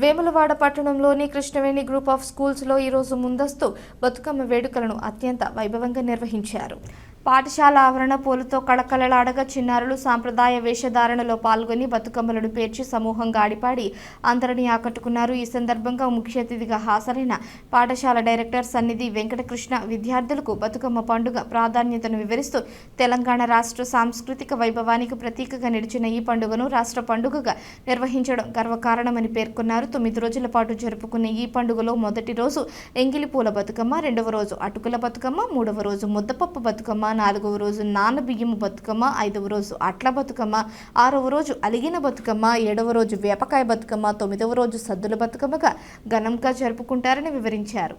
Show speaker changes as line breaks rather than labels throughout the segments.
వేములవాడ పట్టణంలోని Krishnaveni group of స్కూల్స్లో ఈరోజు ముందస్తు బతుకమ్మ వేడుకలను అత్యంత వైభవంగా నిర్వహించారు. పాఠశాల ఆవరణ పూలతో కళకళలాడగా చిన్నారులు సాంప్రదాయ వేషధారణలో పాల్గొని బతుకమ్మలను పేర్చి సమూహంగా ఆడిపాడి అందరినీ ఆకట్టుకున్నారు. ఈ సందర్భంగా ముఖ్య అతిథిగా హాజరైన పాఠశాల డైరెక్టర్ సన్నిధి వెంకటకృష్ణ విద్యార్థులకు బతుకమ్మ పండుగ ప్రాధాన్యతను వివరిస్తూ తెలంగాణ రాష్ట్ర సాంస్కృతిక వైభవానికి ప్రతీకగా నిలిచిన ఈ పండుగను రాష్ట్ర పండుగగా నిర్వహించడం గర్వకారణమని పేర్కొన్నారు. 9 రోజుల పాటు జరుపుకునే ఈ పండుగలో మొదటి రోజు ఎంగిలిపూల బతుకమ్మ, రెండవ రోజు అటుకుల బతుకమ్మ, మూడవ రోజు ముద్దపప్పు బతుకమ్మ, 4వ రోజు నానబియ్యము బతుకమ్మ, 5వ రోజు అట్ల బతుకమ్మ, 6వ రోజు అలిగిన బతుకమ్మ, 7వ రోజు వేపకాయ బతుకమ్మ, 9వ రోజు సద్దుల బతుకమ్మగా ఘనంగా జరుపుకుంటారని వివరించారు.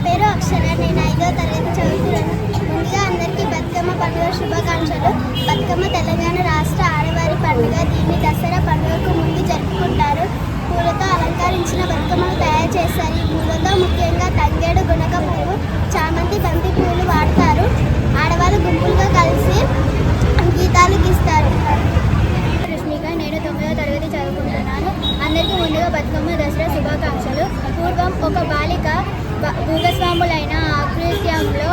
పేరు అక్షర. నేను 5వ తరగతి చదువుతున్నాను. ముందుగా అందరికీ బతుకమ్మ పండుగ శుభాకాంక్షలు. బతుకమ్మ తెలంగాణ రాష్ట్ర ఆడవారి పండుగ. దీన్ని దసరా పండుగకు ముందు జరుపుకుంటారు. పూలతో అలంకరించిన బతుకమ్మను తయారు చేస్తారు. ఈ పూలతో ముఖ్యంగా తంగేడు, గునక పువ్వు, చామంతి, బంతి పూలు వాడతారు. ఆడవాళ్ళు గుంపులుగా కలిసి గీతాలు గీస్తారు. రష్మిక. నేను 9వ తరగతి చదువుకుంటున్నాను. అందరికీ ముందుగా బతుకమ్మ దసరా శుభాకాంక్షలు. పూర్వం ఒక బాలిక భూగస్వాములైన ఆకృత్యంలో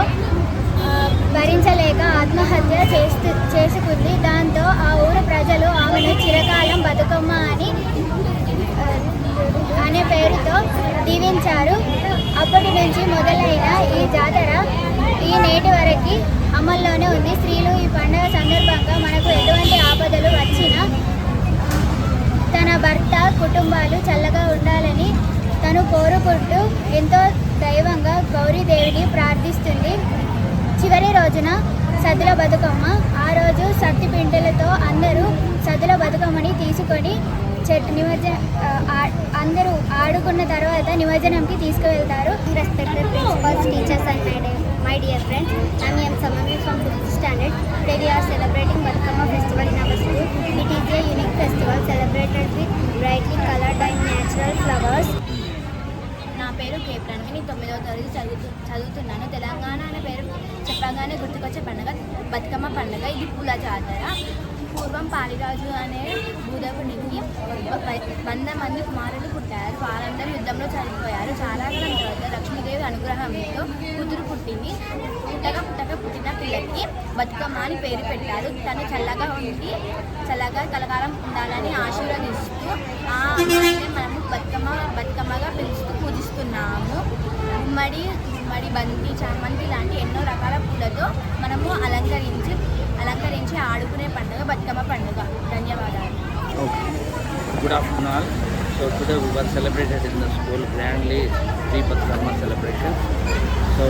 భరించలేక ఆత్మహత్య చేసుకుంది. దాంతో ఆ ఊరు ప్రజలు ఆమెను చిరకాలం బతుకమ్మ అనే పేరుతో దీవించారు. అప్పటి నుంచి మొదలైన ఈ జాతర ఈ నేటి వరకు అమల్లోనే ఉంది. స్త్రీలు ఈ పండుగ సందర్భంగా మనకు ఎటువంటి ఆపదలు వచ్చినా తన భర్త కుటుంబాలు చల్లగా ఉండాలని తను కోరుకుంటూ ఎంతో దైవంగా గౌరీదేవిని ప్రార్థిస్తుంది. చివరి రోజున సద్దుల బతుకమ్మ. ఆ రోజు సత్తి పిండిలతో అందరూ సద్దుల బతుకమ్మని తీసుకొని అందరూ ఆడుకున్న తర్వాత నిమజ్జనంకి తీసుకువెళ్తారు. Respected principals, teachers and my dear friends, I am Samami from 5th standard. Today we are celebrating Batkama festival in our school. It is a unique festival celebrated with brightly colored and natural flowers. నా పేరు కే ప్రణవి. నేను 9వ తరగతి చదువుతున్నాను. తెలంగాణ అనే పేరు చెప్పగానే గుర్తుకొచ్చే పండుగ బతుకమ్మ పండుగ. ఇది పూల జాతర. పూర్వం పాలిరాజు అనే భూదేవునికి 100 మంది కుమారులు పుట్టారు. వారందరూ యుద్ధంలో చనిపోయారు. చాలా కాలం తర్వాత లక్ష్మీదేవి అనుగ్రహంతో కూతురు పుట్టింది. పుట్టక పుట్టిన పిల్లకి బతుకమ్మ అని పేరు పెట్టారు. తను చల్లగా చల్లగా కలకాలం ఉండాలని ఆశీర్వదిస్తూ ఆ అమ్మాయిని మనము బతుకమ్మగా పిలుస్తూ పూజిస్తున్నాము. గుమ్మడి, బంతి, చామంతి లాంటి ఎన్నో రకాల పూలతో మనము అలంకరించి ఆడుకునే పండుగ బతుకమ్మ పండుగ. ధన్యవాదాలు.
Good afternoon all. So today we were celebrated in the school grandly Batkama celebrations. So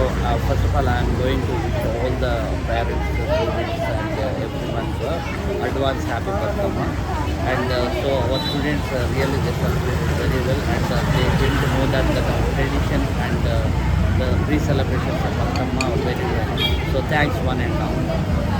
first of all I am going to wish all the parents, students and everyone advance happy Batkama. And so our students really they celebrated very well, and they came to know that the tradition and the pre-celebrations of Batkama are very well. So thanks one and all.